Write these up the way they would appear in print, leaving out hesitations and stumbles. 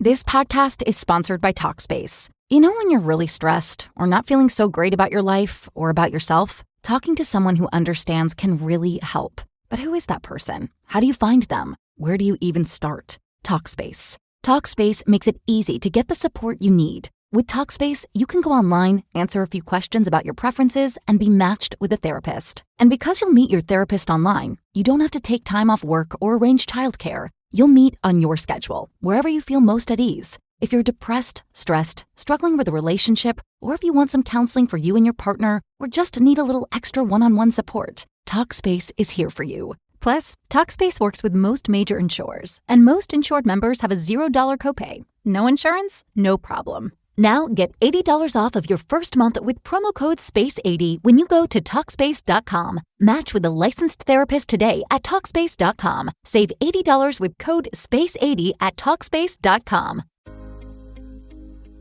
This podcast is sponsored by Talkspace. You know when you're really stressed or not feeling so great about your life or about yourself? Talking to someone who understands can really help. But who is that person? How do you find them? Where do you even start? Talkspace. Talkspace makes it easy to get the support you need. With Talkspace, you can go online, answer a few questions about your preferences, and be matched with a therapist. And because you'll meet your therapist online, you don't have to take time off work or arrange childcare. You'll meet on your schedule, wherever you feel most at ease. If you're depressed, stressed, struggling with a relationship, or if you want some counseling for you and your partner, or just need a little extra one-on-one support, Talkspace is here for you. Plus, Talkspace works with most major insurers, and most insured members have a $0 copay. No insurance? No problem. Now get $80 off of your first month with promo code SPACE80 when you go to Talkspace.com. Match with a licensed therapist today at Talkspace.com. Save $80 with code SPACE80 at Talkspace.com.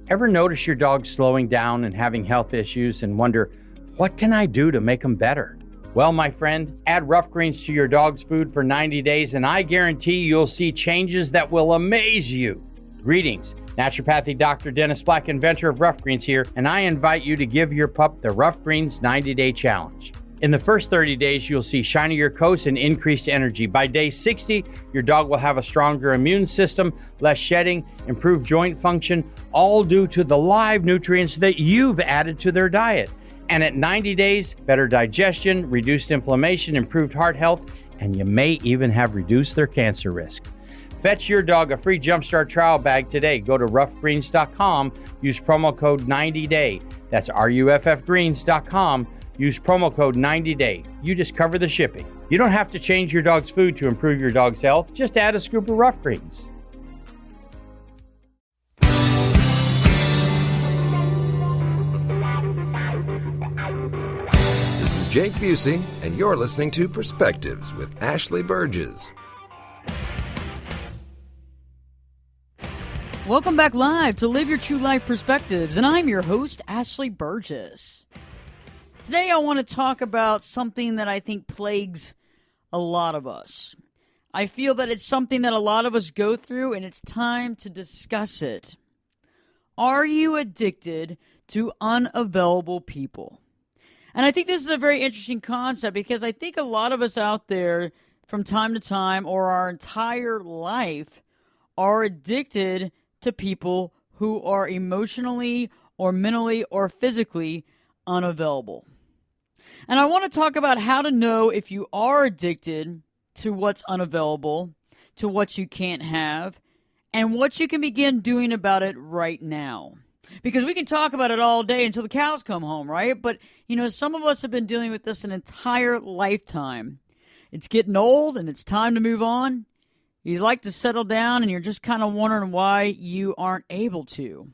Ever notice your dog slowing down and having health issues and wonder, what can I do to make them better? Well, my friend, add Rough Greens to your dog's food for 90 days and I guarantee you'll see changes that will amaze you. Greetings. Naturopathic Dr. Dennis Black, inventor of Rough Greens here, and I invite you to give your pup the Rough Greens 90-day challenge. In the first 30 days, you'll see shinier coats and increased energy. By day 60, your dog will have a stronger immune system, less shedding, improved joint function, all due to the live nutrients that you've added to their diet. And at 90 days, better digestion, reduced inflammation, improved heart health, and you may even have reduced their cancer risk. Fetch your dog a free Jumpstart trial bag today. Go to roughgreens.com. Use promo code 90day. That's ruffgreens.com. Use promo code 90day. You just cover the shipping. You don't have to change your dog's food to improve your dog's health. Just add a scoop of Rough Greens. This is Jake Busey, and you're listening to Perspectives with Ashley Burgess. Welcome back live to Live Your True Life Perspectives, and I'm your host, Ashley Burgess. Today I want to talk about something that I think plagues a lot of us. I feel that it's something that a lot of us go through, and it's time to discuss it. Are you addicted to unavailable people? And I think this is a very interesting concept because I think a lot of us out there from time to time or our entire life are addicted to people who are emotionally or mentally or physically unavailable. And I want to talk about how to know if you are addicted to what's unavailable, to what you can't have, and what you can begin doing about it right now. Because we can talk about it all day until the cows come home, right? But, some of us have been dealing with this an entire lifetime. It's getting old and it's time to move on. You'd like to settle down and you're just kind of wondering why you aren't able to.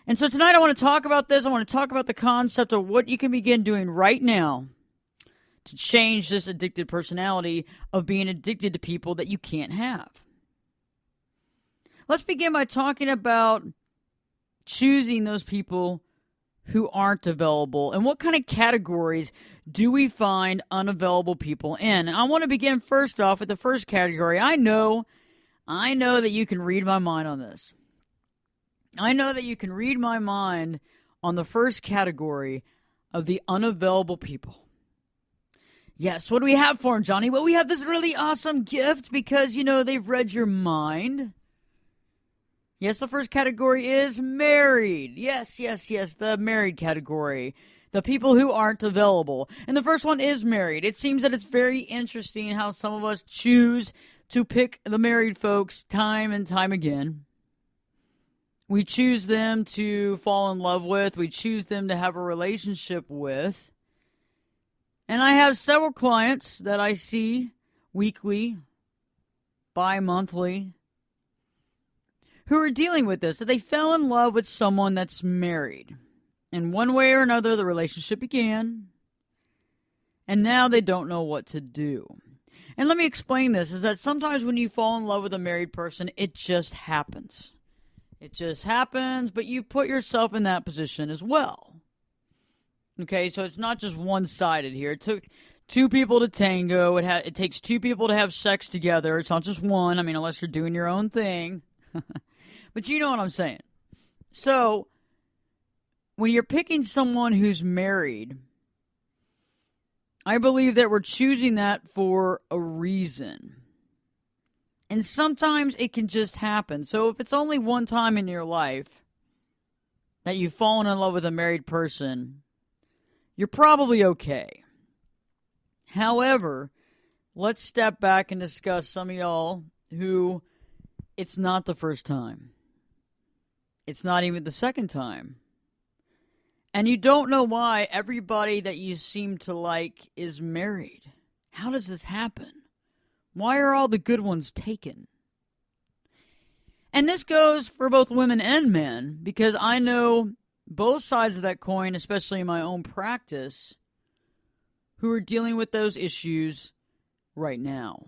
And so tonight I want to talk about this. I want to talk about the concept of what you can begin doing right now to change this addicted personality of being addicted to people that you can't have. Let's begin by talking about choosing those people who aren't available and what kind of categories do we find unavailable people in. And I want to begin first off with the first category. I know that you can read my mind on this. I know that you can read my mind on the first category of the unavailable people. Yes, what do we have for them, Johnny? Well, we have this really awesome gift because, they've read your mind. Yes, the first category is married. Yes, the married category. The people who aren't available. And the first one is married. It seems that it's very interesting how some of us choose to pick the married folks time and time again. We choose them to fall in love with. We choose them to have a relationship with. And I have several clients that I see weekly, bi-monthly, who are dealing with this, that they fell in love with someone that's married. In one way or another, the relationship began, and now they don't know what to do. And let me explain this, is that sometimes when you fall in love with a married person, it just happens. It just happens, but you put yourself in that position as well. Okay, so it's not just one-sided here. It took two people to tango. It takes two people to have sex together. It's not just one, unless you're doing your own thing. But you know what I'm saying. So, when you're picking someone who's married, I believe that we're choosing that for a reason. And sometimes it can just happen. So if it's only one time in your life that you've fallen in love with a married person, you're probably okay. However, let's step back and discuss some of y'all who it's not the first time. It's not even the second time. And you don't know why everybody that you seem to like is married. How does this happen? Why are all the good ones taken? And this goes for both women and men, because I know both sides of that coin, especially in my own practice, who are dealing with those issues right now.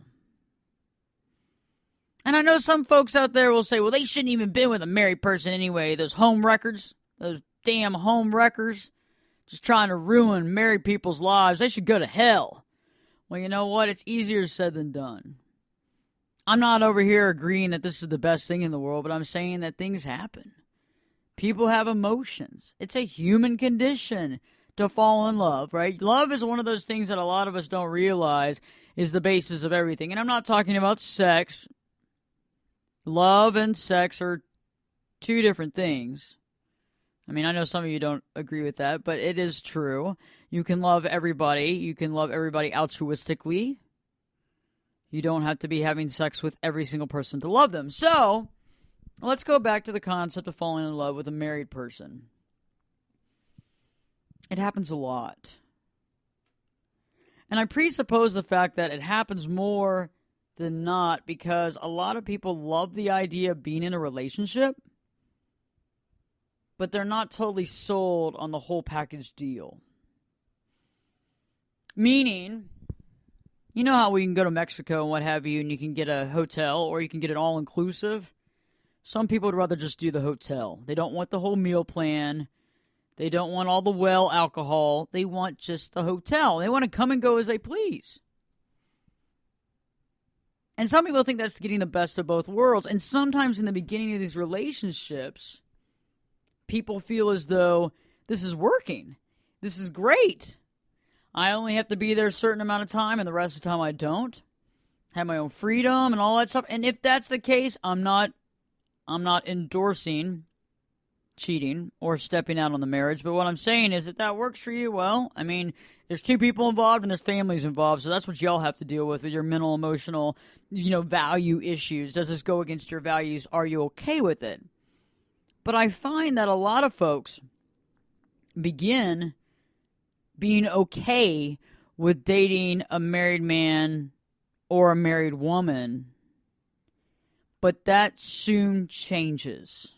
And I know some folks out there will say, well, they shouldn't even been with a married person anyway. Those home wreckers, those damn home wreckers, just trying to ruin married people's lives. They should go to hell. Well, you know what? It's easier said than done. I'm not over here agreeing that this is the best thing in the world, but I'm saying that things happen. People have emotions. It's a human condition to fall in love, right? Love is one of those things that a lot of us don't realize is the basis of everything. And I'm not talking about sex. Love and sex are two different things. I mean, I know some of you don't agree with that, but it is true. You can love everybody. You can love everybody altruistically. You don't have to be having sex with every single person to love them. So, let's go back to the concept of falling in love with a married person. It happens a lot. And I presuppose the fact that it happens more than not because a lot of people love the idea of being in a relationship, but they're not totally sold on the whole package deal. Meaning, you know how we can go to Mexico and what have you, and you can get a hotel or you can get an all-inclusive? Some people would rather just do the hotel. They don't want the whole meal plan. They don't want all the well alcohol. They want just the hotel. They want to come and go as they please. And some people think that's getting the best of both worlds. And sometimes in the beginning of these relationships, people feel as though this is working. This is great. I only have to be there a certain amount of time, and the rest of the time I don't. Have my own freedom and all that stuff. And if that's the case, I'm not endorsing cheating or stepping out on the marriage. But what I'm saying is that works for you. Well, I mean, there's two people involved and there's families involved. So that's what y'all have to deal with your mental, emotional, value issues. Does this go against your values? Are you okay with it? But I find that a lot of folks begin being okay with dating a married man or a married woman, but that soon changes.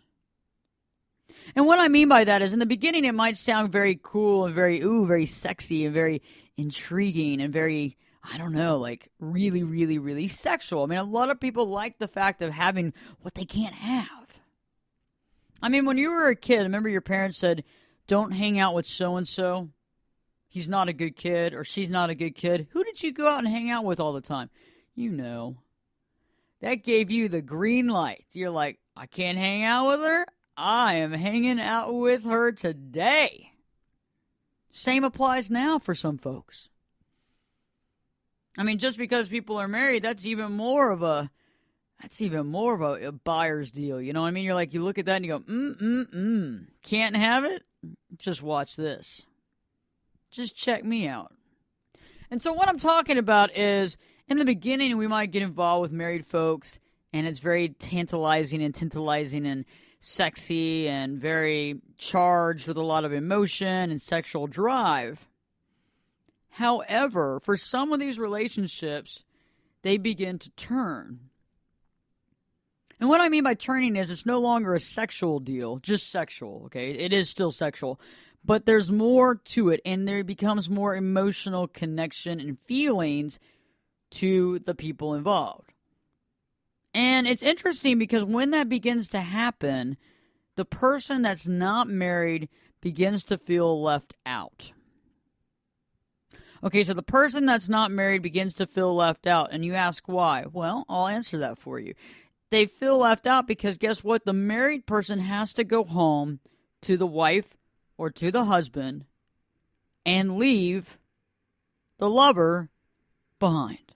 And what I mean by that is in the beginning it might sound very cool and very sexy and very intriguing and very, really, really, really sexual. I mean, a lot of people like the fact of having what they can't have. I mean, when you were a kid, remember your parents said, don't hang out with so-and-so. He's not a good kid or she's not a good kid. Who did you go out and hang out with all the time? You know. That gave you the green light. You're like, I can't hang out with her. I am hanging out with her today. Same applies now for some folks. I mean, just because people are married, that's even more of a buyer's deal. You know what I mean? You're like, you look at that and you go, can't have it? Just watch this. Just check me out. And so what I'm talking about is, in the beginning, we might get involved with married folks, and it's very tantalizing and sexy and very charged with a lot of emotion and sexual drive. However, for some of these relationships, they begin to turn. And what I mean by turning is it's no longer a sexual deal, just sexual, okay? It is still sexual. But there's more to it, and there becomes more emotional connection and feelings to the people involved. And it's interesting because when that begins to happen, the person that's not married begins to feel left out. Okay, so the person that's not married begins to feel left out, and you ask why. Well, I'll answer that for you. they feel left out because guess what? The married person has to go home to the wife or to the husband and leave the lover behind.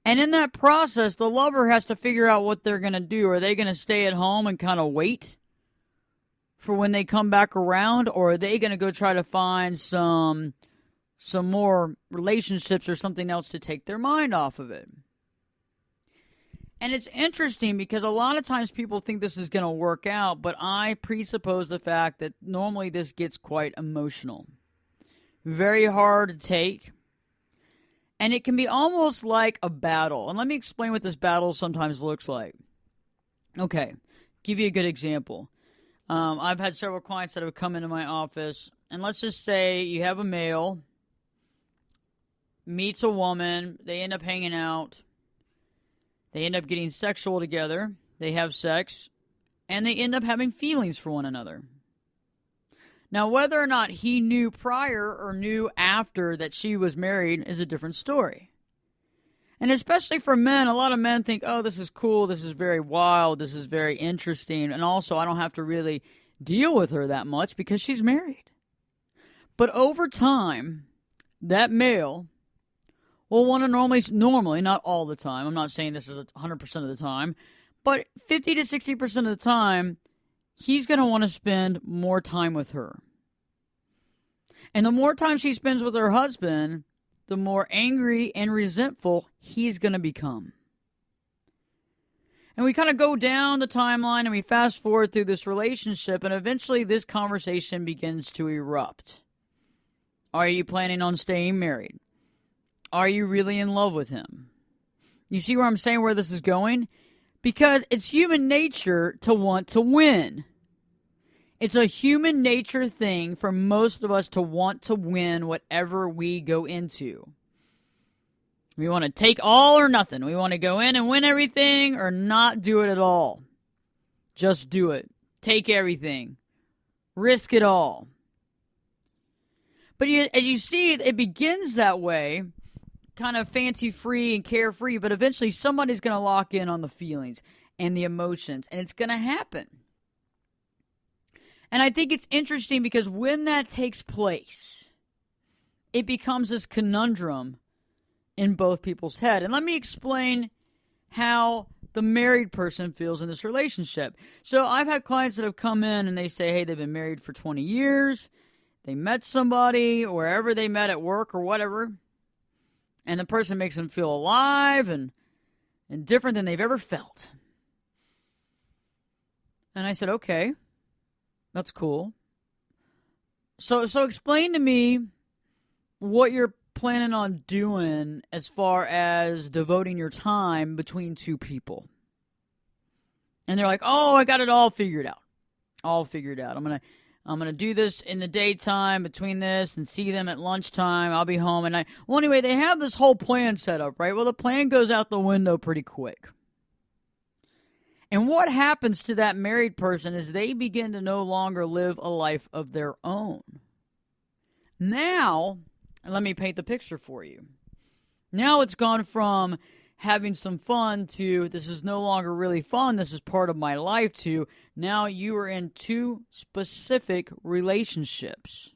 And in that process, the lover has to figure out what they're going to do. Are they going to stay at home and kind of wait for when they come back around? Or are they going to go try to find some more relationships or something else to take their mind off of it? And it's interesting because a lot of times people think this is going to work out, but I presuppose the fact that normally this gets quite emotional. Very hard to take. And it can be almost like a battle. And let me explain what this battle sometimes looks like. Okay, give you a good example. I've had several clients that have come into my office, and let's just say you have a male, meets a woman, they end up hanging out, they end up getting sexual together, they have sex, and they end up having feelings for one another. Now, whether or not he knew prior or knew after that she was married is a different story. And especially for men, a lot of men think, oh, this is cool, this is very wild, this is very interesting, and also I don't have to really deal with her that much because she's married. But over time, that male will want to normally, not all the time, I'm not saying this is 100% of the time, but 50 to 60% of the time, he's going to want to spend more time with her. And the more time she spends with her husband, the more angry and resentful he's going to become. And we kind of go down the timeline and we fast forward through this relationship, and eventually this conversation begins to erupt. Are you planning on staying married? Are you really in love with him? You see where I'm saying where this is going? Because it's human nature to want to win. It's a human nature thing for most of us to want to win whatever we go into. We want to take all or nothing. We want to go in and win everything or not do it at all. Just do it. Take everything. Risk it all. But as you see, it begins that way, kind of fancy-free and carefree, but eventually somebody's going to lock in on the feelings and the emotions, and it's going to happen. And I think it's interesting because when that takes place, it becomes this conundrum in both people's head. And let me explain how the married person feels in this relationship. So I've had clients that have come in and they say, hey, they've been married for 20 years. They met somebody wherever they met at work or whatever. And the person makes them feel alive and different than they've ever felt. And I said, okay, that's cool. So explain to me what you're planning on doing as far as devoting your time between two people. And they're like, oh, I got it all figured out. All figured out. I'm gonna do this in the daytime between this and see them at lunchtime. I'll be home. Well, anyway, they have this whole plan set up, right? Well, the plan goes out the window pretty quick. And what happens to that married person is they begin to no longer live a life of their own. Now, and let me paint the picture for you. Now it's gone from having some fun to this is no longer really fun, this is part of my life, to now you are in two specific relationships.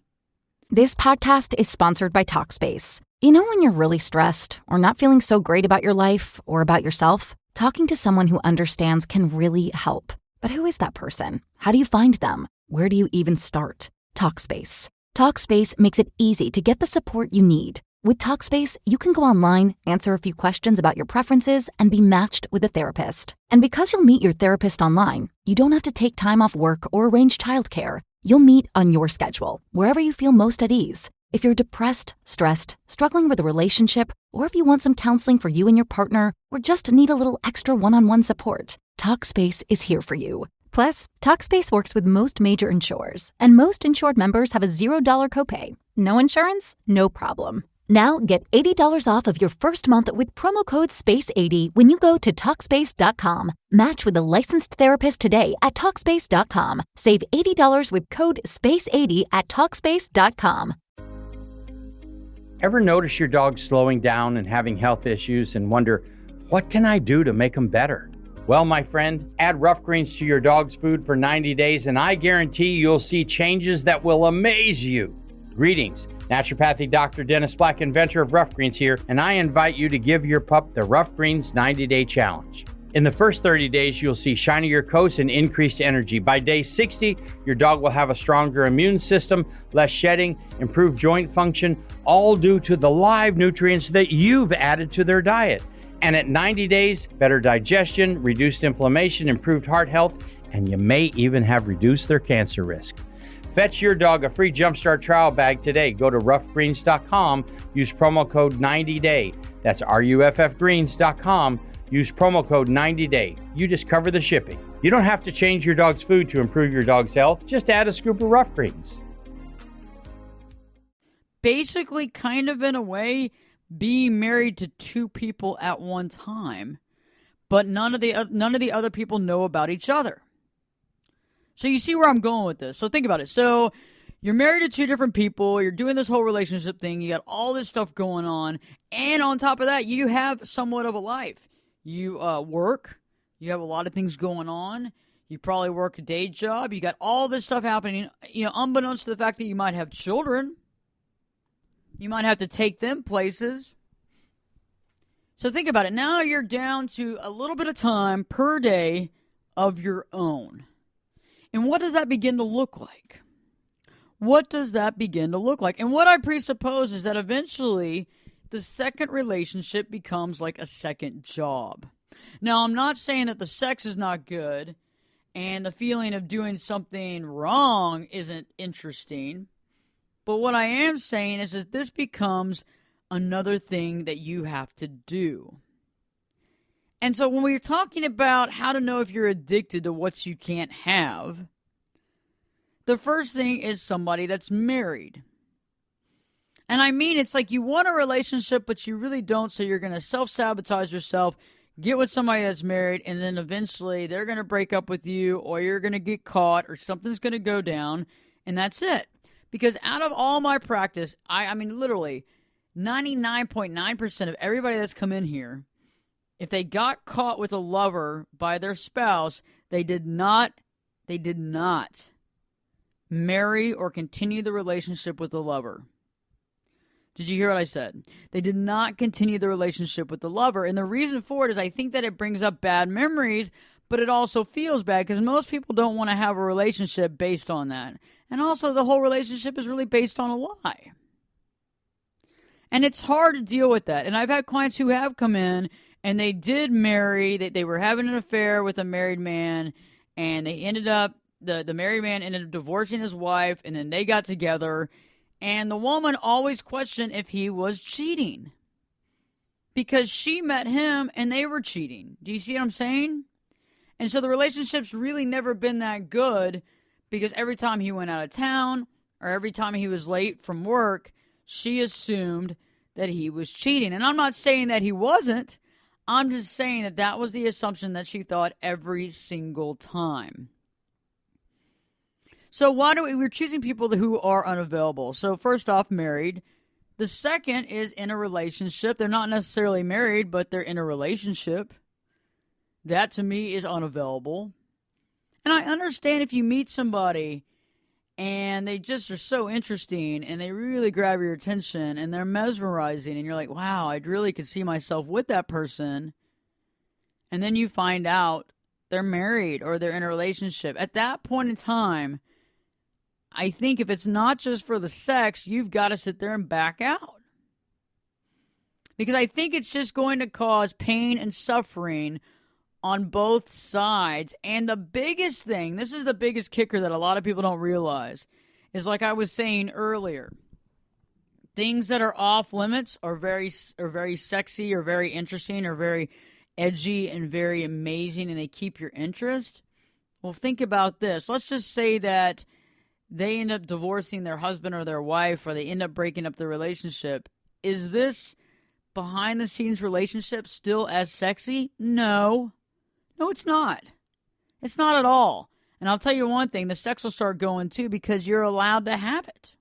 This podcast is sponsored by Talkspace. You know when you're really stressed or not feeling so great about your life or about yourself? Talking to someone who understands can really help. But who is that person? How do you find them? Where do you even start? Talkspace. Talkspace makes it easy to get the support you need. With Talkspace, you can go online, answer a few questions about your preferences, and be matched with a therapist. And because you'll meet your therapist online, you don't have to take time off work or arrange childcare. You'll meet on your schedule, wherever you feel most at ease. If you're depressed, stressed, struggling with a relationship, or if you want some counseling for you and your partner, or just need a little extra one-on-one support, Talkspace is here for you. Plus, Talkspace works with most major insurers, and most insured members have a $0 copay. No insurance? No problem. Now get $80 off of your first month with promo code SPACE80 when you go to Talkspace.com. Match with a licensed therapist today at Talkspace.com. Save $80 with code SPACE80 at Talkspace.com. Ever notice your dog slowing down and having health issues and wonder, what can I do to make them better? Well, my friend, add rough greens to your dog's food for 90 days, and I guarantee you'll see changes that will amaze you. Greetings. Naturopathic Dr. Dennis Black, inventor of Rough Greens here, and I invite you to give your pup the Rough Greens 90-Day Challenge. In the first 30 days, you'll see shinier coats and increased energy. By day 60, your dog will have a stronger immune system, less shedding, improved joint function, all due to the live nutrients that you've added to their diet. And at 90 days, better digestion, reduced inflammation, improved heart health, and you may even have reduced their cancer risk. Fetch your dog a free Jumpstart trial bag today. Go to roughgreens.com. Use promo code 90day. That's ruffgreens.com. Use promo code 90day. You just cover the shipping. You don't have to change your dog's food to improve your dog's health. Just add a scoop of Rough Greens. Basically, kind of in a way, being married to two people at one time, but none of the other people know about each other. So you see where I'm going with this. So think about it. So you're married to two different people. You're doing this whole relationship thing. You got all this stuff going on. And on top of that, you have somewhat of a life. You work. You have a lot of things going on. You probably work a day job. You got all this stuff happening, unbeknownst to the fact that you might have children. You might have to take them places. So think about it. Now you're down to a little bit of time per day of your own. And what does that begin to look like? What does that begin to look like? And what I presuppose is that eventually the second relationship becomes like a second job. Now, I'm not saying that the sex is not good and the feeling of doing something wrong isn't interesting. But what I am saying is that this becomes another thing that you have to do. And so when we're talking about how to know if you're addicted to what you can't have, the first thing is somebody that's married. And I mean, it's like you want a relationship, but you really don't, so you're going to self-sabotage yourself, get with somebody that's married, and then eventually they're going to break up with you, or you're going to get caught, or something's going to go down, and that's it. Because out of all my practice, I mean, literally, 99.9% of everybody that's come in here, if they got caught with a lover by their spouse, they did not marry or continue the relationship with the lover. Did you hear what I said? They did not continue the relationship with the lover. And the reason for it is I think that it brings up bad memories, but it also feels bad because most people don't want to have a relationship based on that. And also the whole relationship is really based on a lie. And it's hard to deal with that. And I've had clients who have come in and they did marry, they were having an affair with a married man, and they ended up, the married man ended up divorcing his wife, and then they got together, and the woman always questioned if he was cheating. Because she met him and they were cheating. Do you see what I'm saying? And so the relationship's really never been that good because every time he went out of town or every time he was late from work, she assumed that he was cheating. And I'm not saying that he wasn't. I'm just saying that that was the assumption that she thought every single time. So we're choosing people who are unavailable. So first off, married. The second is in a relationship. They're not necessarily married, but they're in a relationship. That to me is unavailable. And I understand if you meet somebody and they just are so interesting and they really grab your attention and they're mesmerizing and you're like, wow, I really could see myself with that person. And then you find out they're married or they're in a relationship. At that point in time, I think if it's not just for the sex, you've got to sit there and back out. Because I think it's just going to cause pain and suffering on both sides. And the biggest thing, this is the biggest kicker that a lot of people don't realize, is like I was saying earlier, things that are off limits are very sexy or very interesting or very edgy and very amazing and they keep your interest. Well, think about this. Let's just say that they end up divorcing their husband or their wife, or they end up breaking up the relationship. Is this behind-the-scenes relationship still as sexy? No. No, it's not. It's not at all. And I'll tell you one thing, the sex will start going too because you're allowed to have it.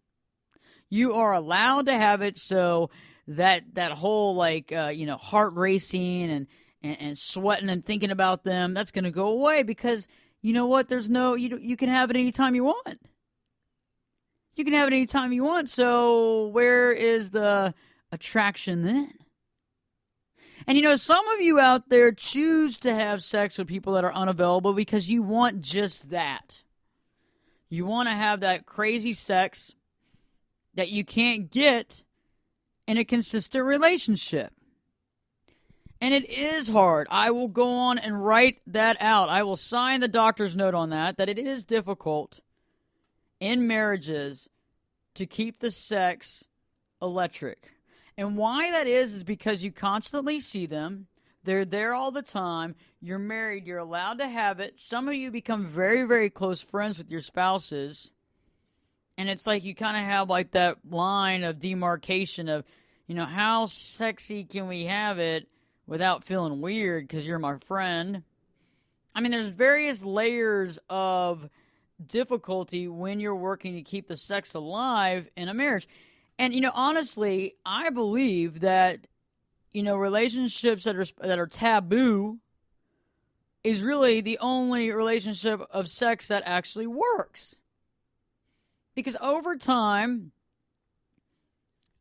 You are allowed to have it, so that whole heart racing and sweating and thinking about them, that's going to go away because you know what? You can have it anytime you want. You can have it anytime you want. So where is the attraction then? And some of you out there choose to have sex with people that are unavailable because you want just that. You want to have that crazy sex that you can't get in a consistent relationship. And it is hard. I will go on and write that out. I will sign the doctor's note on that it is difficult in marriages to keep the sex electric. And why that is because you constantly see them. They're there all the time. You're married. You're allowed to have it. Some of you become very, very close friends with your spouses. And it's like you kind of have like that line of demarcation of, how sexy can we have it without feeling weird because you're my friend. I mean, there's various layers of difficulty when you're working to keep the sex alive in a marriage. And, honestly, I believe that, relationships that are taboo is really the only relationship of sex that actually works. Because over time,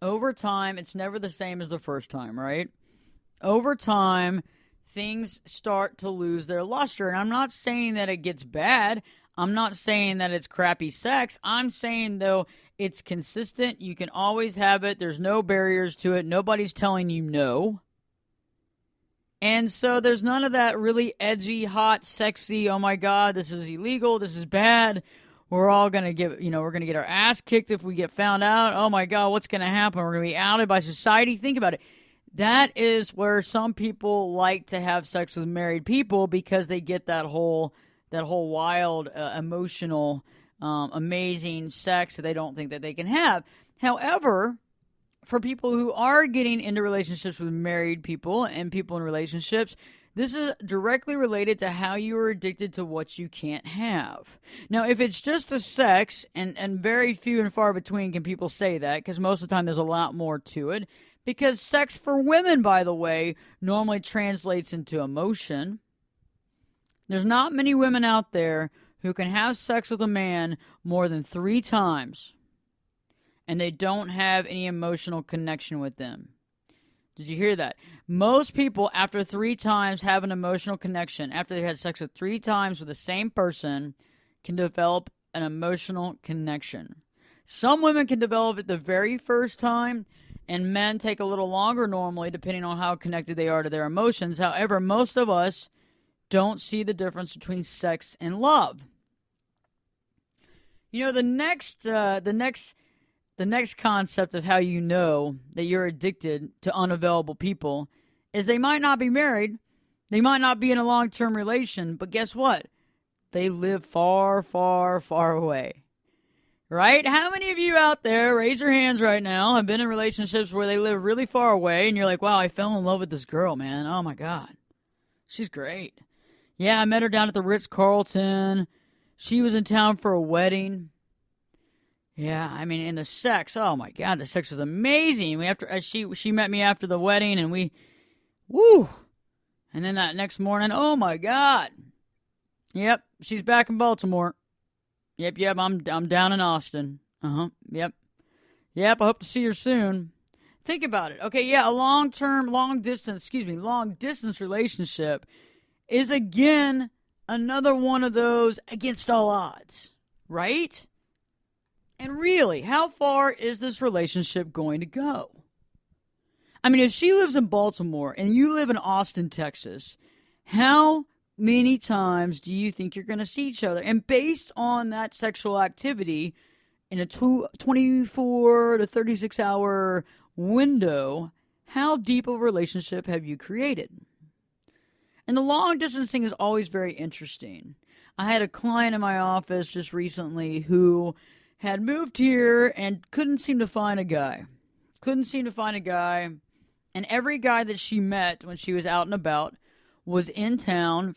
it's never the same as the first time, right? Over time, things start to lose their luster. And I'm not saying that it gets bad. I'm not saying that it's crappy sex. I'm saying, though, it's consistent. You can always have it. There's no barriers to it. Nobody's telling you no. And so there's none of that really edgy, hot, sexy, oh my God, this is illegal, this is bad. We're all going to we're going to get our ass kicked if we get found out. Oh my God, what's going to happen? We're going to be outed by society. Think about it. That is where some people like to have sex with married people because they get that whole wild, emotional, amazing sex that they don't think that they can have. However, for people who are getting into relationships with married people and people in relationships, this is directly related to how you are addicted to what you can't have. Now, if it's just the sex, and very few and far between can people say that, because most of the time there's a lot more to it, because sex for women, by the way, normally translates into emotion. There's not many women out there who can have sex with a man more than 3 times, and they don't have any emotional connection with them. Did you hear that? Most people, after 3 times, have an emotional connection. After they've had sex with 3 times with the same person, can develop an emotional connection. Some women can develop it the very first time, and men take a little longer normally, depending on how connected they are to their emotions. However, most of us don't see the difference between sex and love. The next concept of how you know that you're addicted to unavailable people is they might not be married, they might not be in a long-term relation, but guess what? They live far, far, far away. Right? How many of you out there, raise your hands right now, have been in relationships where they live really far away and you're like, wow, I fell in love with this girl, man. Oh my God. She's great. Yeah, I met her down at the Ritz-Carlton. She was in town for a wedding. Yeah, I mean, and the sex, oh my God, the sex was amazing. She met me after the wedding and woo. And then that next morning, oh my God. Yep, she's back in Baltimore. Yep, I'm down in Austin. Yep, I hope to see her soon. Think about it. Okay, yeah, a long distance relationship is again another one of those against all odds, right? And really, how far is this relationship going to go? I mean, if she lives in Baltimore and you live in Austin, Texas, how many times do you think you're going to see each other? And based on that sexual activity in a 24 to 36 hour window, how deep of a relationship have you created? And the long distance thing is always very interesting. I had a client in my office just recently who had moved here and couldn't seem to find a guy. And every guy that she met when she was out and about was in town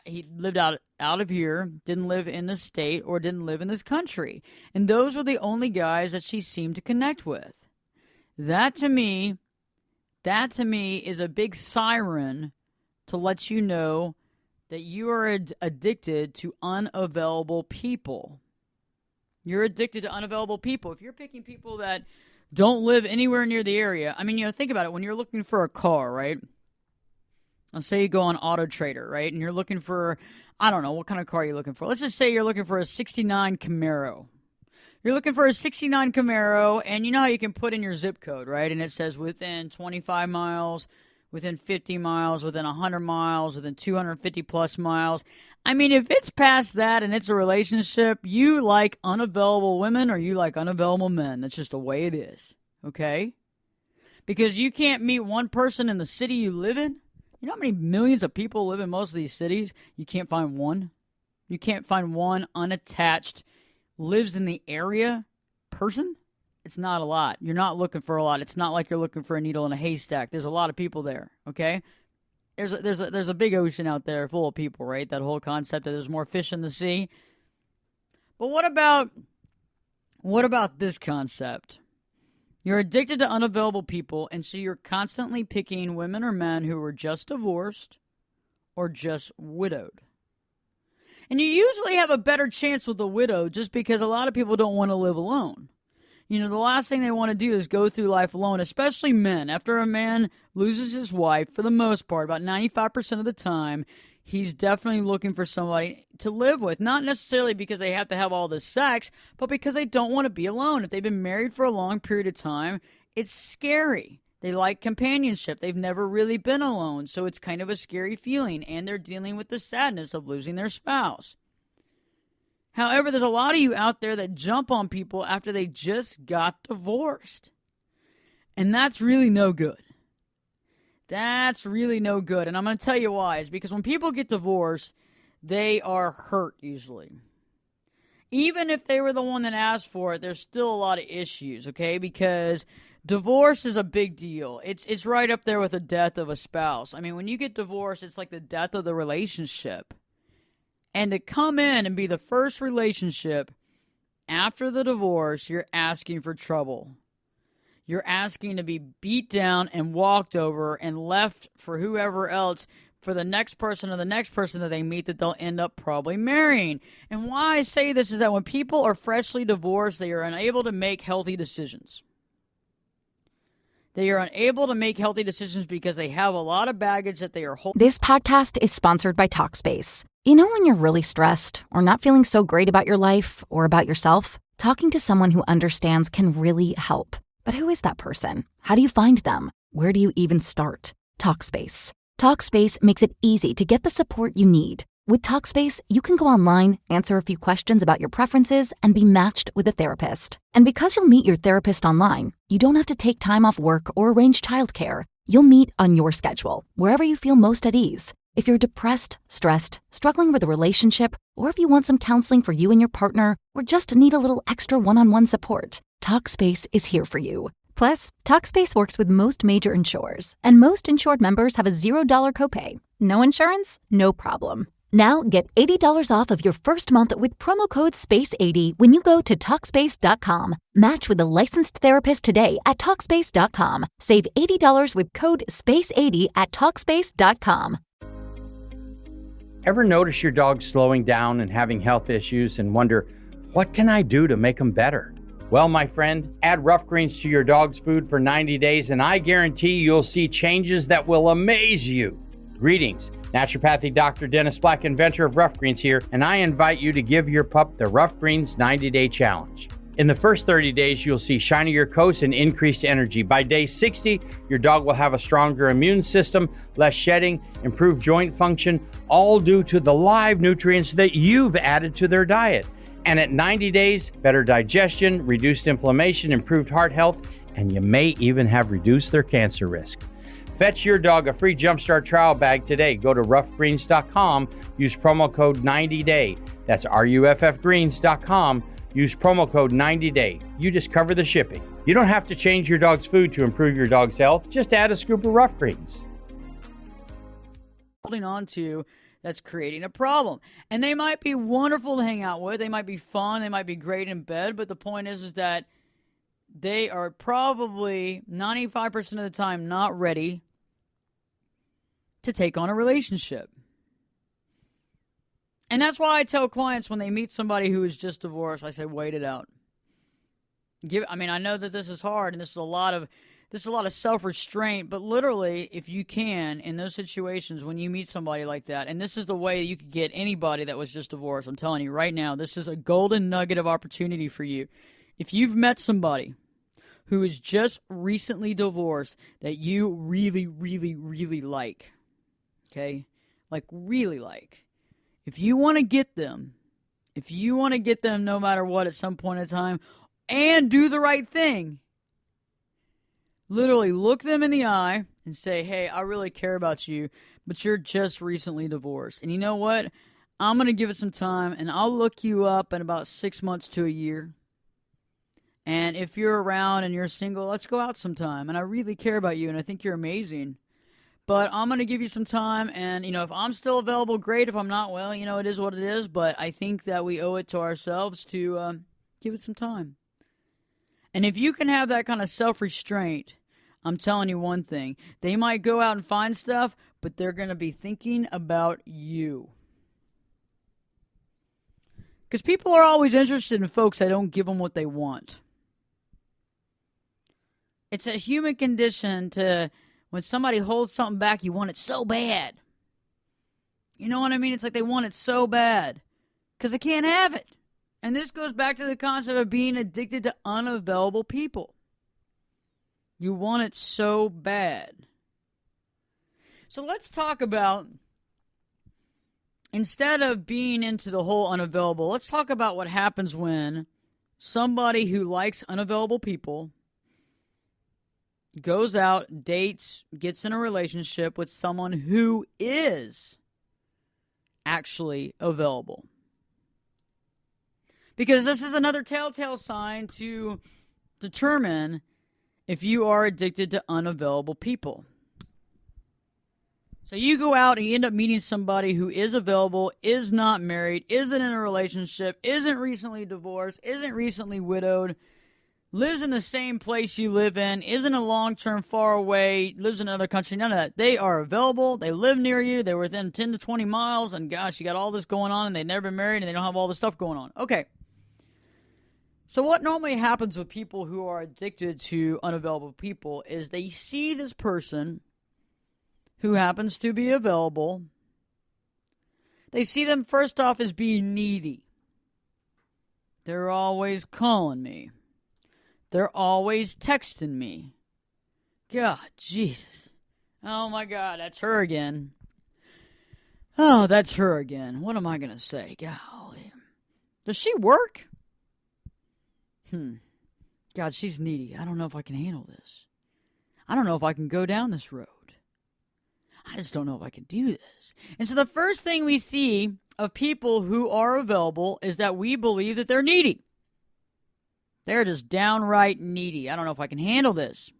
he lived out of here, didn't live in the state or didn't live in this country. And those were the only guys that she seemed to connect with. That to me is a big siren to let you know that you are addicted to unavailable people. You're addicted to unavailable people. If you're picking people that don't live anywhere near the area, I mean, think about it. When you're looking for a car, right? Let's say you go on Auto Trader, right? And you're looking for, I don't know, what kind of car are you looking for? Let's just say you're looking for a 69 Camaro. You're looking for a 69 Camaro, and you know how you can put in your zip code, right? And it says within 25 miles, within 50 miles, within 100 miles, within 250 plus miles. I mean, if it's past that and it's a relationship, you like unavailable women or you like unavailable men. That's just the way it is, okay? Because you can't meet one person in the city you live in. You know how many millions of people live in most of these cities? You can't find one. You can't find one unattached, lives in the area person. It's not a lot. You're not looking for a lot. It's not like you're looking for a needle in a haystack. There's a lot of people there, okay? There's a big ocean out there full of people, right? That whole concept that there's more fish in the sea. But what about this concept? You're addicted to unavailable people, and so you're constantly picking women or men who are just divorced or just widowed. And you usually have a better chance with a widow just because a lot of people don't want to live alone. You know, the last thing they want to do is go through life alone, especially men. After a man loses his wife, for the most part, about 95% of the time, he's definitely looking for somebody to live with. Not necessarily because they have to have all this sex, but because they don't want to be alone. If they've been married for a long period of time, it's scary. They like companionship. They've never really been alone, so it's kind of a scary feeling, and they're dealing with the sadness of losing their spouse. However, there's a lot of you out there that jump on people after they just got divorced. And that's really no good. That's really no good. And I'm going to tell you why. It's because when people get divorced, they are hurt usually. Even if they were the one that asked for it, there's still a lot of issues, okay? Because divorce is a big deal. It's right up there with the death of a spouse. I mean, when you get divorced, it's like the death of the relationship. And to come in and be the first relationship after the divorce, you're asking for trouble. You're asking to be beat down and walked over and left for whoever else, for the next person or the next person that they meet that they'll end up probably marrying. And why I say this is that when people are freshly divorced, they are unable to make healthy decisions. They are unable to make healthy decisions because they have a lot of baggage that they are holding. This podcast is sponsored by Talkspace. You know when you're really stressed or not feeling so great about your life or about yourself? Talking to someone who understands can really help. But who is that person? How do you find them? Where do you even start? Talkspace. Talkspace makes it easy to get the support you need. With Talkspace, you can go online, answer a few questions about your preferences, and be matched with a therapist. And because you'll meet your therapist online, you don't have to take time off work or arrange childcare. You'll meet on your schedule, wherever you feel most at ease. If you're depressed, stressed, struggling with a relationship, or if you want some counseling for you and your partner, or just need a little extra one-on-one support, Talkspace is here for you. Plus, Talkspace works with most major insurers, and most insured members have a $0 copay. No insurance? No problem. Now get $80 off of your first month with promo code SPACE80 when you go to Talkspace.com. Match with a licensed therapist today at Talkspace.com. Save $80 with code SPACE80 at Talkspace.com. Ever notice your dog slowing down and having health issues and wonder, what can I do to make them better? Well, my friend, add rough greens to your dog's food for 90 days and I guarantee you'll see changes that will amaze you. Greetings. Naturopathic Dr. Dennis Black, inventor of Rough Greens here, and I invite you to give your pup the Rough Greens 90-Day Challenge. In the first 30 days, you'll see shinier coats and increased energy. By day 60, your dog will have a stronger immune system, less shedding, improved joint function, all due to the live nutrients that you've added to their diet. And at 90 days, better digestion, reduced inflammation, improved heart health, and you may even have reduced their cancer risk. Fetch your dog a free Jumpstart trial bag today. Go to roughgreens.com. Use promo code 90day. That's ruffgreens.com. Use promo code 90day. You just cover the shipping. You don't have to change your dog's food to improve your dog's health. Just add a scoop of Rough Greens. Holding on to that's creating a problem. And they might be wonderful to hang out with. They might be fun. They might be great in bed. But the point is that they are probably 95% of the time not ready to take on a relationship. And that's why I tell clients when they meet somebody who is just divorced, I say, wait it out. I know that this is hard and this is a lot of self-restraint, but literally, if you can, in those situations when you meet somebody like that, and this is the way you could get anybody that was just divorced, I'm telling you right now, this is a golden nugget of opportunity for you. If you've met somebody who is just recently divorced that you really, really, really like, okay? Like, really like. If you want to get them no matter what at some point in time, and do the right thing, literally look them in the eye and say, hey, I really care about you, but you're just recently divorced. And you know what? I'm going to give it some time, and I'll look you up in about 6 months to a year. And if you're around and you're single, let's go out sometime. And I really care about you, and I think you're amazing. But I'm going to give you some time, and, if I'm still available, great. If I'm not, well, it is what it is. But I think that we owe it to ourselves to give it some time. And if you can have that kind of self-restraint, I'm telling you one thing. They might go out and find stuff, but they're going to be thinking about you. Because people are always interested in folks that don't give them what they want. It's a human condition to, when somebody holds something back, you want it so bad. You know what I mean? It's like they want it so bad because they can't have it. And this goes back to the concept of being addicted to unavailable people. You want it so bad. So let's talk about, instead of being into the whole unavailable, let's talk about what happens when somebody who likes unavailable people goes out, dates, gets in a relationship with someone who is actually available. Because this is another telltale sign to determine if you are addicted to unavailable people. So you go out and you end up meeting somebody who is available, is not married, isn't in a relationship, isn't recently divorced, isn't recently widowed, lives in the same place you live in, isn't a long-term far away, lives in another country, none of that. They are available, they live near you, they're within 10 to 20 miles, and gosh, you got all this going on, and they've never been married, and they don't have all this stuff going on. Okay. So what normally happens with people who are addicted to unavailable people is they see this person who happens to be available. They see them first off as being needy. They're always calling me. They're always texting me. God, Jesus. Oh my God, that's her again. Oh, that's her again. What am I going to say? Golly. Does she work? God, she's needy. I don't know if I can handle this. I don't know if I can go down this road. I just don't know if I can do this. And so the first thing we see of people who are available is that we believe that they're needy. They're just downright needy. I don't know if I can handle this.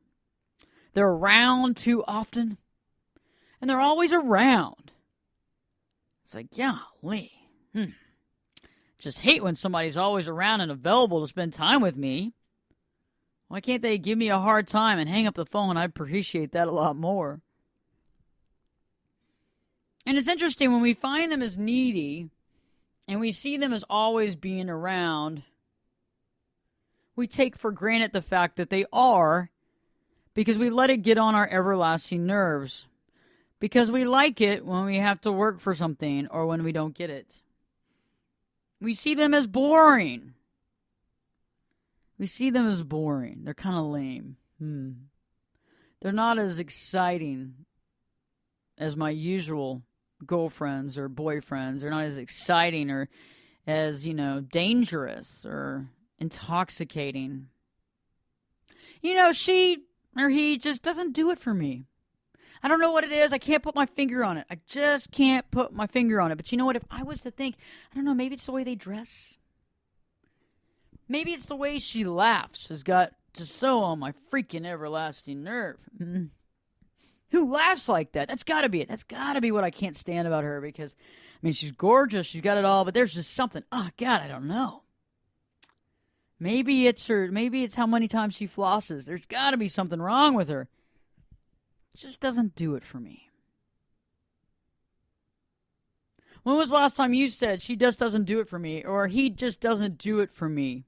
They're around too often. And they're always around. It's like, golly. Just hate when somebody's always around and available to spend time with me. Why can't they give me a hard time and hang up the phone? I'd appreciate that a lot more. And it's interesting when we find them as needy and we see them as always being around, we take for granted the fact that they are because we let it get on our everlasting nerves. Because we like it when we have to work for something or when we don't get it. We see them as boring. We see them as boring. They're kind of lame. They're not as exciting as my usual girlfriends or boyfriends. They're not as exciting or as, dangerous or intoxicating. She or he just doesn't do it for me. I don't know what it is. I can't put my finger on it. I just can't put my finger on it. But you know what? If I was to think, I don't know, maybe it's the way they dress. Maybe it's the way she laughs has got just so on my freaking everlasting nerve. Who laughs like that? That's got to be it. That's got to be what I can't stand about her because, she's gorgeous. She's got it all. But there's just something. Oh, God, I don't know. Maybe it's her. Maybe it's how many times she flosses. There's got to be something wrong with her. Just doesn't do it for me. When was the last time you said, she just doesn't do it for me, or he just doesn't do it for me?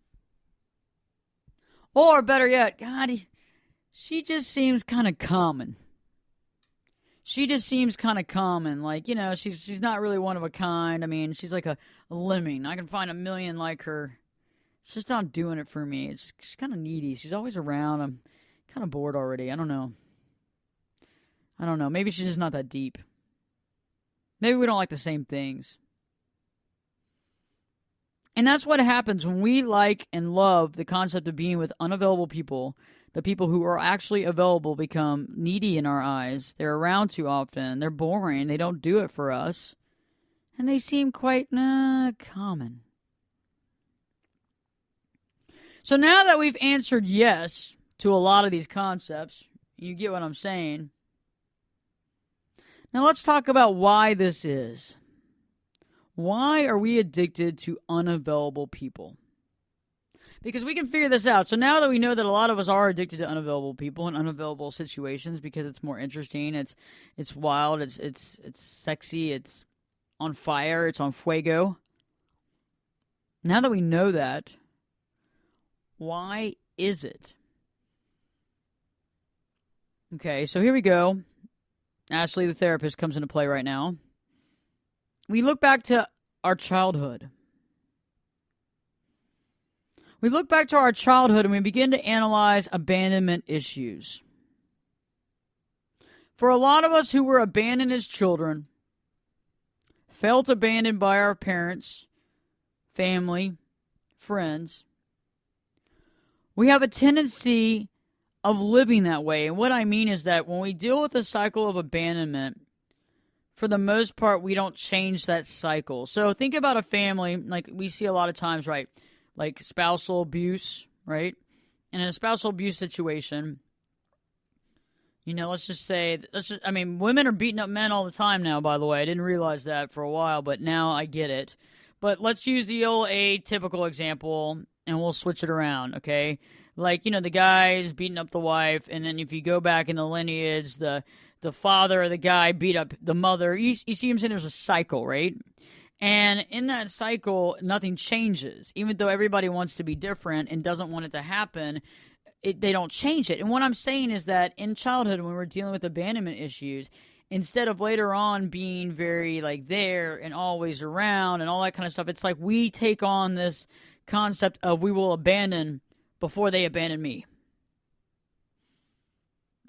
Or better yet, God, she just seems kind of common. She just seems kind of common. Like, you know, she's not really one of a kind. I mean, she's like a lemming. I can find a million like her. It's just not doing it for me. She's kind of needy. She's always around. I'm kind of bored already. I don't know. Maybe she's just not that deep. Maybe we don't like the same things. And that's what happens when we like and love the concept of being with unavailable people. The people who are actually available become needy in our eyes. They're around too often. They're boring. They don't do it for us. And they seem quite common. So now that we've answered yes to a lot of these concepts, you get what I'm saying. Now let's talk about why this is. Why are we addicted to unavailable people? Because we can figure this out. So now that we know that a lot of us are addicted to unavailable people and unavailable situations because it's more interesting, it's wild, it's sexy, it's on fire, it's on fuego. Now that we know that, why is it? Okay, so here we go. Ashley, the therapist, comes into play right now. We look back to our childhood. We look back to our childhood and we begin to analyze abandonment issues. For a lot of us who were abandoned as children, felt abandoned by our parents, family, friends, we have a tendency of living that way. And what I mean is that when we deal with a cycle of abandonment, for the most part, we don't change that cycle. So think about a family, like we see a lot of times, right? Like spousal abuse, right? And in a spousal abuse situation, you know, women are beating up men all the time now, by the way. I didn't realize that for a while, but now I get it. But let's use the old atypical example, and we'll switch it around, okay? Like, you know, the guy's beating up the wife, and then if you go back in the lineage, the father of the guy beat up the mother. You see what I'm saying? There's a cycle, right? And in that cycle, nothing changes. Even though everybody wants to be different and doesn't want it to happen, they don't change it. And what I'm saying is that in childhood, when we're dealing with abandonment issues, instead of later on being very like there and always around and all that kind of stuff, it's like we take on this concept of we will abandon before they abandon me.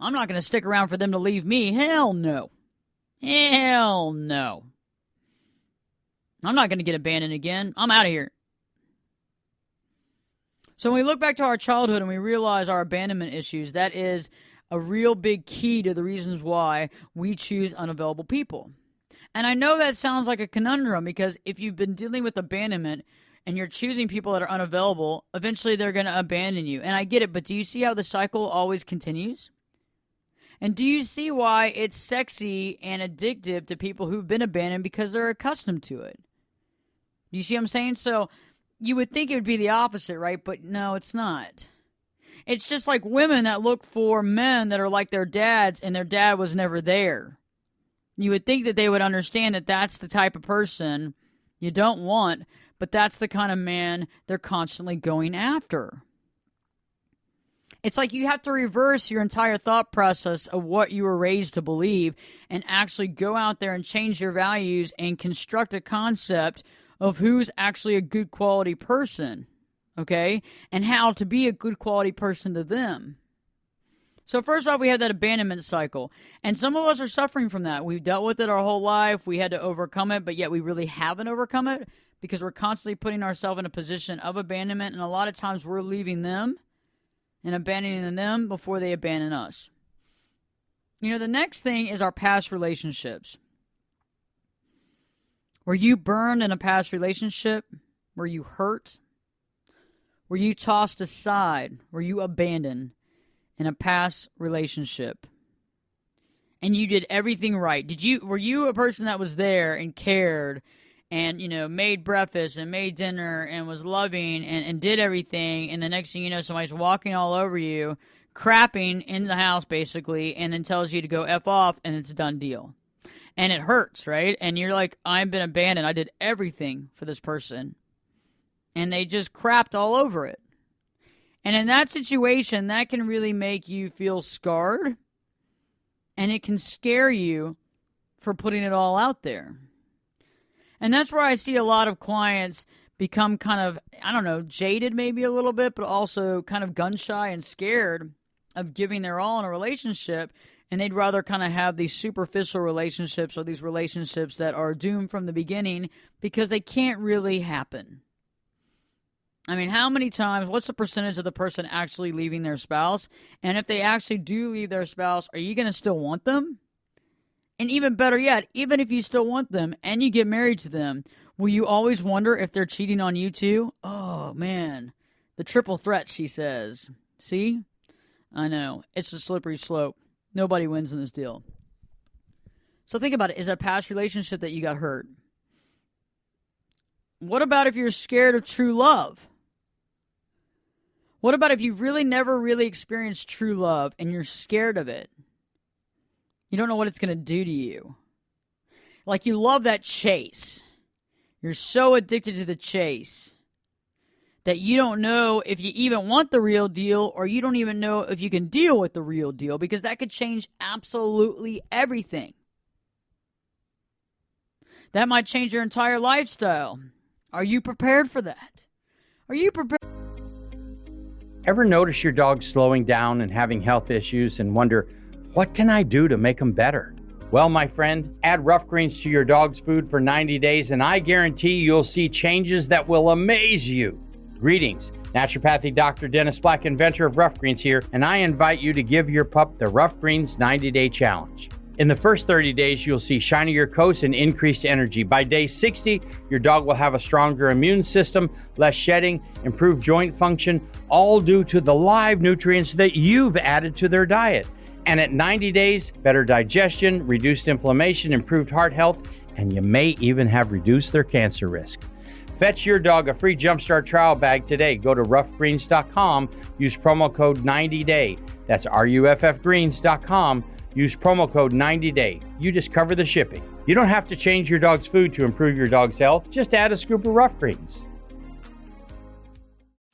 I'm not going to stick around for them to leave me. Hell no. Hell no. I'm not going to get abandoned again. I'm out of here. So when we look back to our childhood and we realize our abandonment issues, that is a real big key to the reasons why we choose unavailable people. And I know that sounds like a conundrum because if you've been dealing with abandonment and you're choosing people that are unavailable, eventually they're going to abandon you. And I get it, but do you see how the cycle always continues? And do you see why it's sexy and addictive to people who've been abandoned because they're accustomed to it? Do you see what I'm saying? So you would think it would be the opposite, right? But no, it's not. It's just like women that look for men that are like their dads and their dad was never there. You would think that they would understand that that's the type of person you don't want, but that's the kind of man they're constantly going after. It's like you have to reverse your entire thought process of what you were raised to believe and actually go out there and change your values and construct a concept of who's actually a good quality person, okay? And how to be a good quality person to them. So first off, we have that abandonment cycle. And some of us are suffering from that. We've dealt with it our whole life. We had to overcome it, but yet we really haven't overcome it because we're constantly putting ourselves in a position of abandonment. And a lot of times we're leaving them and abandoning them before they abandon us. You know, the next thing is our past relationships. Were you burned in a past relationship? Were you hurt? Were you tossed aside? Were you abandoned in a past relationship? And you did everything right. Were you a person that was there and cared and, you know, made breakfast and made dinner and was loving and did everything, and the next thing you know, somebody's walking all over you, crapping in the house basically, and then tells you to go F off, and it's a done deal. And it hurts, right? And you're like, I've been abandoned. I did everything for this person. And they just crapped all over it. And in that situation, that can really make you feel scarred. And it can scare you for putting it all out there. And that's where I see a lot of clients become kind of, I don't know, jaded maybe a little bit, but also kind of gun shy and scared of giving their all in a relationship. And they'd rather kind of have these superficial relationships or these relationships that are doomed from the beginning because they can't really happen. I mean, how many times, what's the percentage of the person actually leaving their spouse? And if they actually do leave their spouse, are you going to still want them? And even better yet, even if you still want them and you get married to them, will you always wonder if they're cheating on you too? Oh, man. The triple threat, she says. See? I know. It's a slippery slope. Nobody wins in this deal. So think about it. Is that past relationship that you got hurt? What about if you're scared of true love? What about if you've really never really experienced true love and you're scared of it? You don't know what it's going to do to you. Like you love that chase. You're so addicted to the chase that you don't know if you even want the real deal, or you don't even know if you can deal with the real deal, because that could change absolutely everything. That might change your entire lifestyle. Are you prepared for that? Are you prepared? Ever notice your dog slowing down and having health issues and wonder, what can I do to make them better? Well, my friend, add rough greens to your dog's food for 90 days and I guarantee you'll see changes that will amaze you. Greetings, naturopathic Dr. Dennis Black, inventor of Rough Greens here, and I invite you to give your pup the Rough Greens 90-day challenge. In the first 30 days, you'll see shinier coats and increased energy. By day 60, your dog will have a stronger immune system, less shedding, improved joint function, all due to the live nutrients that you've added to their diet. And at 90 days, better digestion, reduced inflammation, improved heart health, and you may even have reduced their cancer risk. Fetch your dog a free Jumpstart trial bag today. Go to roughgreens.com. Use promo code 90day. That's ruffgreens.com. Use promo code 90day. You just cover the shipping. You don't have to change your dog's food to improve your dog's health. Just add a scoop of Rough Greens.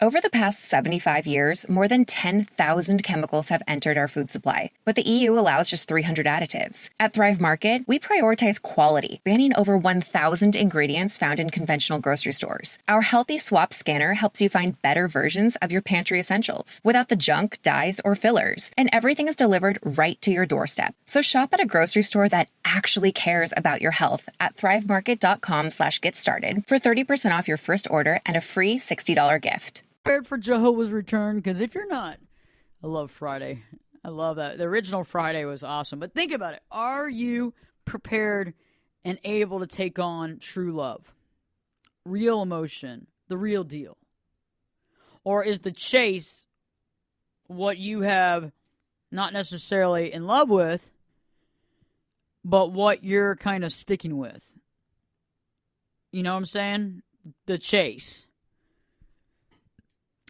Over the past 75 years, more than 10,000 chemicals have entered our food supply, but the EU allows just 300 additives. At Thrive Market, we prioritize quality, banning over 1,000 ingredients found in conventional grocery stores. Our Healthy Swap scanner helps you find better versions of your pantry essentials without the junk, dyes, or fillers, and everything is delivered right to your doorstep. So shop at a grocery store that actually cares about your health at thrivemarket.com/get-started for 30% off your first order and a free $60 gift. Prepared for Jehovah's return? Because if you're not, I love Friday. I love that. The original Friday was awesome. But think about it. Are you prepared and able to take on true love, real emotion, the real deal? Or is the chase what you have not necessarily in love with, but what you're kind of sticking with? You know what I'm saying? The chase.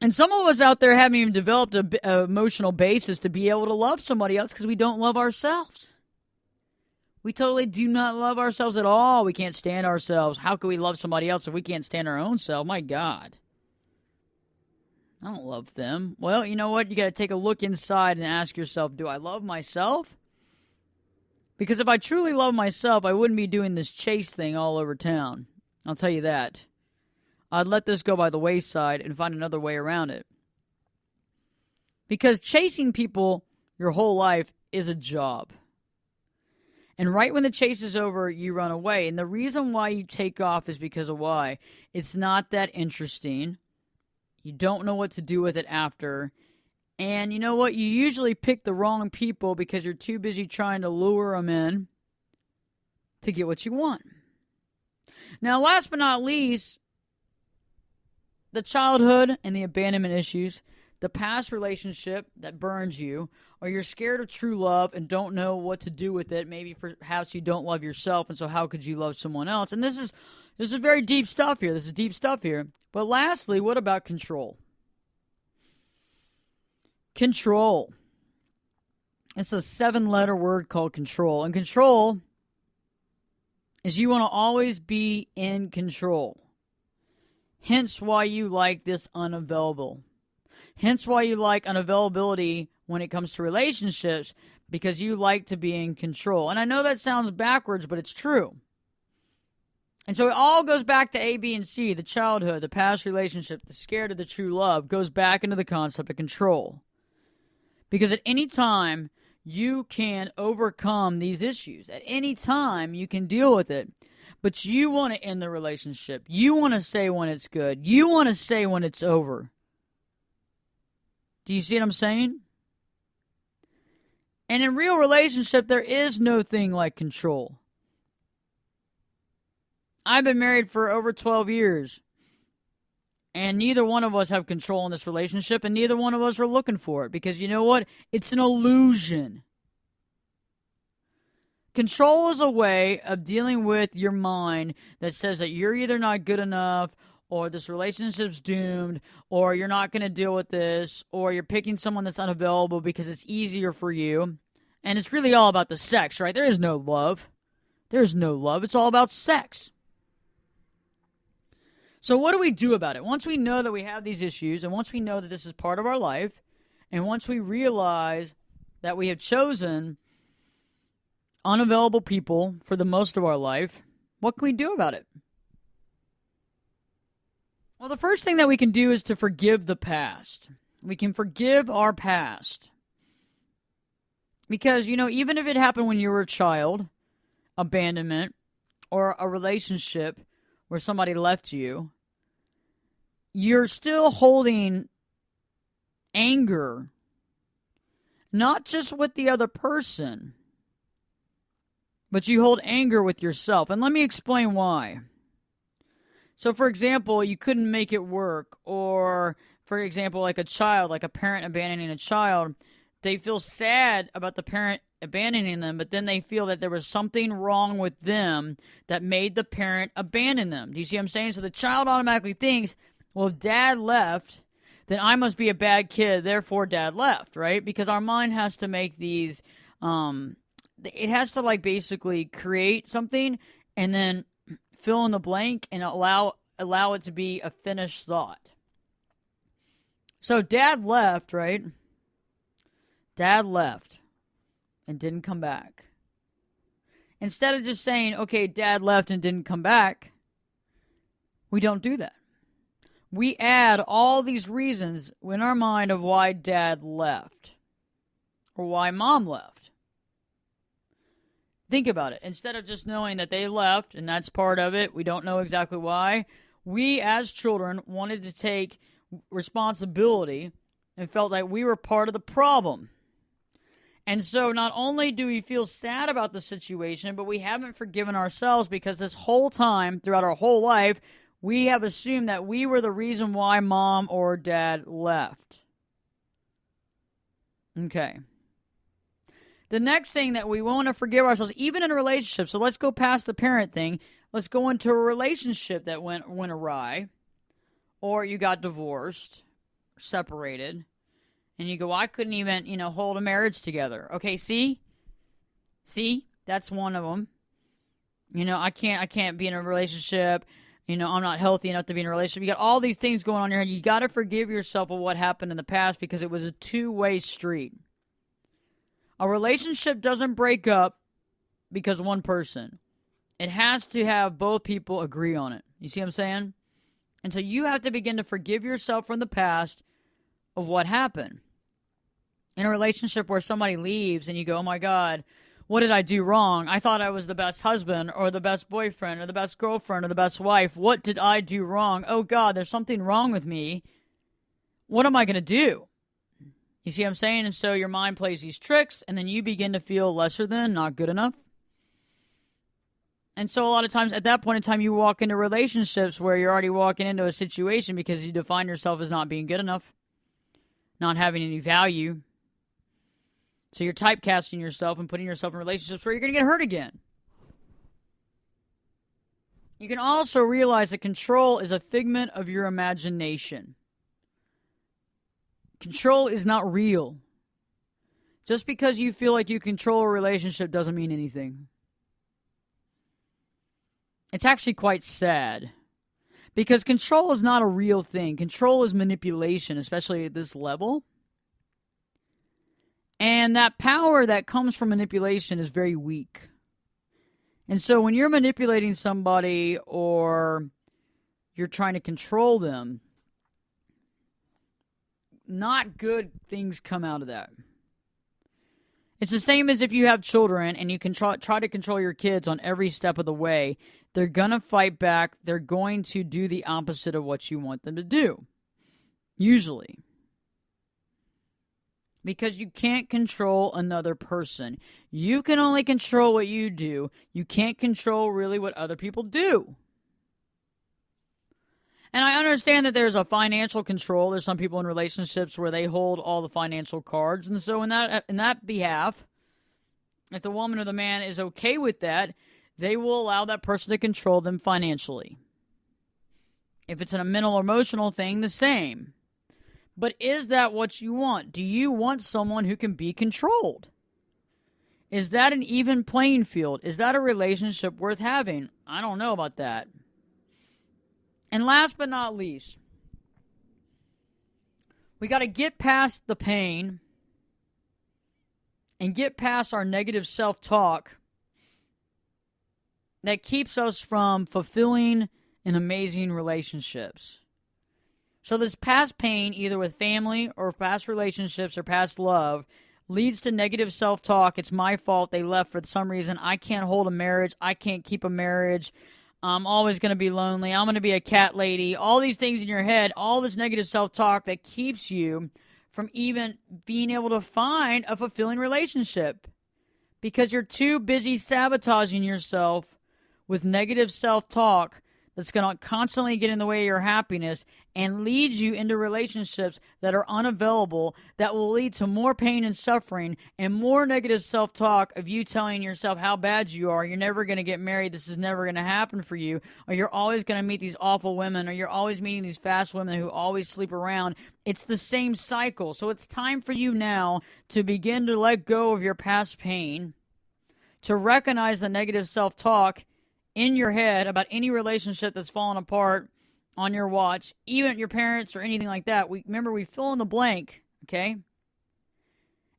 And some of us out there haven't even developed an emotional basis to be able to love somebody else because we don't love ourselves. We totally do not love ourselves at all. We can't stand ourselves. How can we love somebody else if we can't stand our own self? My God. I don't love them. Well, you know what? You got to take a look inside and ask yourself, do I love myself? Because if I truly love myself, I wouldn't be doing this chase thing all over town. I'll tell you that. I'd let this go by the wayside and find another way around it. Because chasing people your whole life is a job. And right when the chase is over, you run away. And the reason why you take off is because of why. It's not that interesting. You don't know what to do with it after. And you know what? You usually pick the wrong people because you're too busy trying to lure them in to get what you want. Now, last but not least, the childhood and the abandonment issues, the past relationship that burns you, or you're scared of true love and don't know what to do with it. Maybe perhaps you don't love yourself, and so how could you love someone else? And this is very deep stuff here. But lastly, what about control? Control. It's a 7-letter word called control. And control is you want to always be in control. Hence why you like this unavailable. Hence why you like unavailability when it comes to relationships, because you like to be in control. And I know that sounds backwards, but it's true. And so it all goes back to A, B, and C, the childhood, the past relationship, the scared of the true love, goes back into the concept of control. Because at any time, you can overcome these issues. At any time, you can deal with it. But you want to end the relationship. You want to say when it's good. You want to say when it's over. Do you see what I'm saying? And in real relationship, there is no thing like control. I've been married for over 12 years. And neither one of us have control in this relationship, and neither one of us are looking for it. Because you know what? It's an illusion. Control is a way of dealing with your mind that says that you're either not good enough, or this relationship's doomed, or you're not going to deal with this, or you're picking someone that's unavailable because it's easier for you. And it's really all about the sex, right? There is no love. There's no love. It's all about sex. So what do we do about it? Once we know that we have these issues, and once we know that this is part of our life, and once we realize that we have chosen unavailable people for the most of our life, what can we do about it? Well, the first thing that we can do is to forgive the past. We can forgive our past. Because, even if it happened when you were a child, abandonment, or a relationship where somebody left you, you're still holding anger, not just with the other person, but you hold anger with yourself. And let me explain why. So, for example, you couldn't make it work, or, for example, like a child, like a parent abandoning a child, they feel sad about the parent abandoning them, but then they feel that there was something wrong with them that made the parent abandon them. Do you see what I'm saying? So the child automatically thinks, well, if dad left, then I must be a bad kid, therefore dad left, right? Because our mind has to make these, it has to basically create something and then fill in the blank and allow it to be a finished thought. So dad left, right? Dad left and didn't come back. Instead of just saying, okay, dad left and didn't come back, we don't do that. We add all these reasons in our mind of why dad left or why mom left. Think about it. Instead of just knowing that they left and that's part of it, we don't know exactly why, we as children wanted to take responsibility and felt like we were part of the problem. And so not only do we feel sad about the situation, but we haven't forgiven ourselves because this whole time, throughout our whole life, we have assumed that we were the reason why mom or dad left. Okay. The next thing that we want to forgive ourselves, even in a relationship, so let's go past the parent thing. Let's go into a relationship that went awry, or you got divorced, separated. And you go, well, I couldn't even, hold a marriage together. Okay, see, that's one of them. I can't be in a relationship. I'm not healthy enough to be in a relationship. You got all these things going on in your head. You got to forgive yourself of what happened in the past because it was a two-way street. A relationship doesn't break up because of one person. It has to have both people agree on it. You see what I'm saying? And so you have to begin to forgive yourself from the past of what happened. In a relationship where somebody leaves and you go, oh my God, what did I do wrong? I thought I was the best husband or the best boyfriend or the best girlfriend or the best wife. What did I do wrong? Oh God, there's something wrong with me. What am I going to do? You see what I'm saying? And so your mind plays these tricks and then you begin to feel lesser than, not good enough. And so a lot of times at that point in time, you walk into relationships where you're already walking into a situation because you define yourself as not being good enough, not having any value. So you're typecasting yourself and putting yourself in relationships where you're going to get hurt again. You can also realize that control is a figment of your imagination. Control is not real. Just because you feel like you control a relationship doesn't mean anything. It's actually quite sad. Because control is not a real thing. Control is manipulation, especially at this level. And that power that comes from manipulation is very weak. And so when you're manipulating somebody or you're trying to control them, not good things come out of that. It's the same as if you have children and you can try to control your kids on every step of the way. They're going to fight back. They're going to do the opposite of what you want them to do. Usually. Because you can't control another person. You can only control what you do. You can't control really what other people do. And I understand that there's a financial control. There's some people in relationships where they hold all the financial cards. And so in that behalf, if the woman or the man is okay with that, they will allow that person to control them financially. If it's a mental or emotional thing, the same. But is that what you want? Do you want someone who can be controlled? Is that an even playing field? Is that a relationship worth having? I don't know about that. And last but not least, we got to get past the pain and get past our negative self-talk that keeps us from fulfilling and amazing relationships. So this past pain, either with family or past relationships or past love, leads to negative self-talk. It's my fault. They left for some reason. I can't hold a marriage. I can't keep a marriage. I'm always going to be lonely. I'm going to be a cat lady. All these things in your head, all this negative self-talk that keeps you from even being able to find a fulfilling relationship because you're too busy sabotaging yourself with negative self-talk that's going to constantly get in the way of your happiness and lead you into relationships that are unavailable, that will lead to more pain and suffering and more negative self-talk of you telling yourself how bad you are. You're never going to get married. This is never going to happen for you. Or you're always going to meet these awful women. Or you're always meeting these fast women who always sleep around. It's the same cycle. So it's time for you now to begin to let go of your past pain, to recognize the negative self-talk in your head about any relationship that's fallen apart on your watch, even your parents or anything like that. We fill in the blank, okay?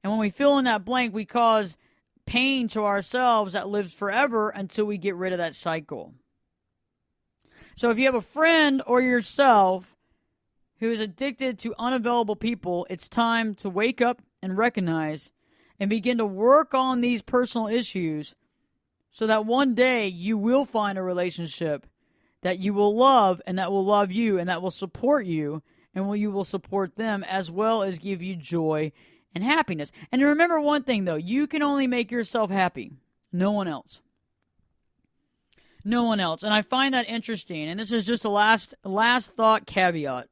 And when we fill in that blank, we cause pain to ourselves that lives forever until we get rid of that cycle. So if you have a friend or yourself who is addicted to unavailable people, it's time to wake up and recognize and begin to work on these personal issues so that one day you will find a relationship that you will love and that will love you and that will support you and you will support them as well as give you joy and happiness. And remember one thing, though. You can only make yourself happy. No one else. No one else. And I find that interesting. And this is just a last thought caveat.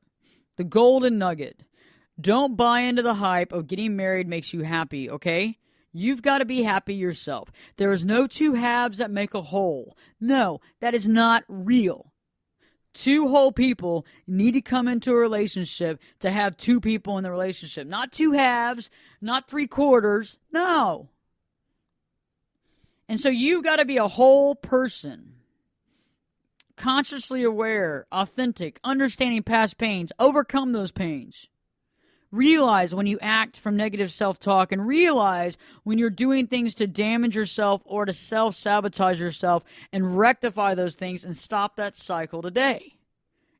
The golden nugget. Don't buy into the hype of getting married makes you happy, okay? You've got to be happy yourself. There is no two halves that make a whole. No, that is not real. Two whole people need to come into a relationship to have two people in the relationship. Not two halves, not three quarters. No. And so you've got to be a whole person. Consciously aware, authentic, understanding past pains, overcome those pains. Realize when you act from negative self-talk and realize when you're doing things to damage yourself or to self-sabotage yourself and rectify those things and stop that cycle today.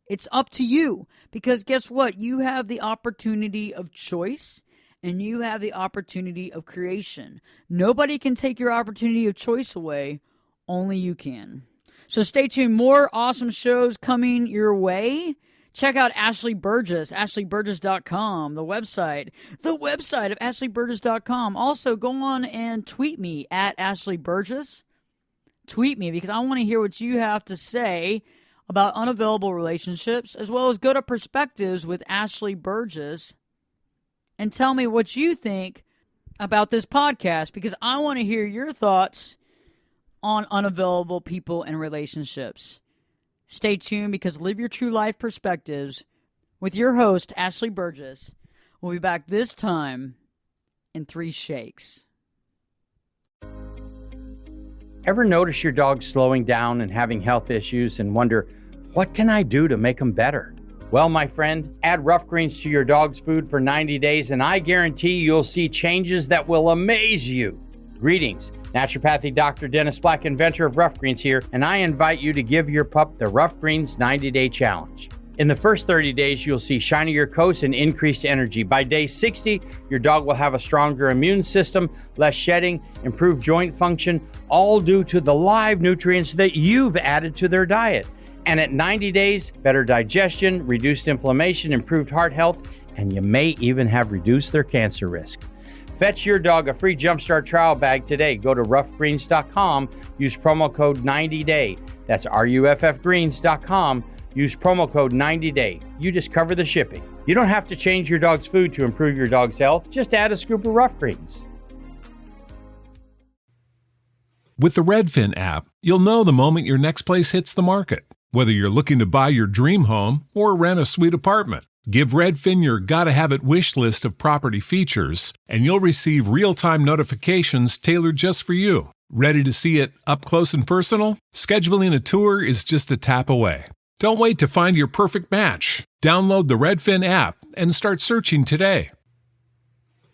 It's up to you because guess what? You have the opportunity of choice and you have the opportunity of creation. Nobody can take your opportunity of choice away. Only you can. So stay tuned. More awesome shows coming your way. Check out Ashley Burgess, ashleyburgess.com, the website of ashleyburgess.com. Also, go on and tweet me at Ashley Burgess. Tweet me because I want to hear what you have to say about unavailable relationships, as well as go to Perspectives with Ashley Burgess and tell me what you think about this podcast because I want to hear your thoughts on unavailable people and relationships. Stay tuned because Live Your True Life Perspectives with your host, Ashley Burgess. We'll be back this time in 3 shakes. Ever notice your dog slowing down and having health issues and wonder, what can I do to make them better? Well, my friend, add Rough Greens to your dog's food for 90 days and I guarantee you'll see changes that will amaze you. Greetings, naturopathic Dr. Dennis Black, inventor of Rough Greens here, and I invite you to give your pup the Rough Greens 90-day challenge. In the first 30 days, you'll see shinier coats and increased energy. By day 60, your dog will have a stronger immune system, less shedding, improved joint function, all due to the live nutrients that you've added to their diet. And at 90 days, better digestion, reduced inflammation, improved heart health, and you may even have reduced their cancer risk. Fetch your dog a free Jumpstart trial bag today. Go to roughgreens.com, use promo code 90day. That's ruffgreens.com. Use promo code 90day. You just cover the shipping. You don't have to change your dog's food to improve your dog's health. Just add a scoop of Rough Greens. With the Redfin app, you'll know the moment your next place hits the market. Whether you're looking to buy your dream home or rent a sweet apartment, give Redfin your gotta-have-it wish list of property features, and you'll receive real-time notifications tailored just for you. Ready to see it up close and personal? Scheduling a tour is just a tap away. Don't wait to find your perfect match. Download the Redfin app and start searching today.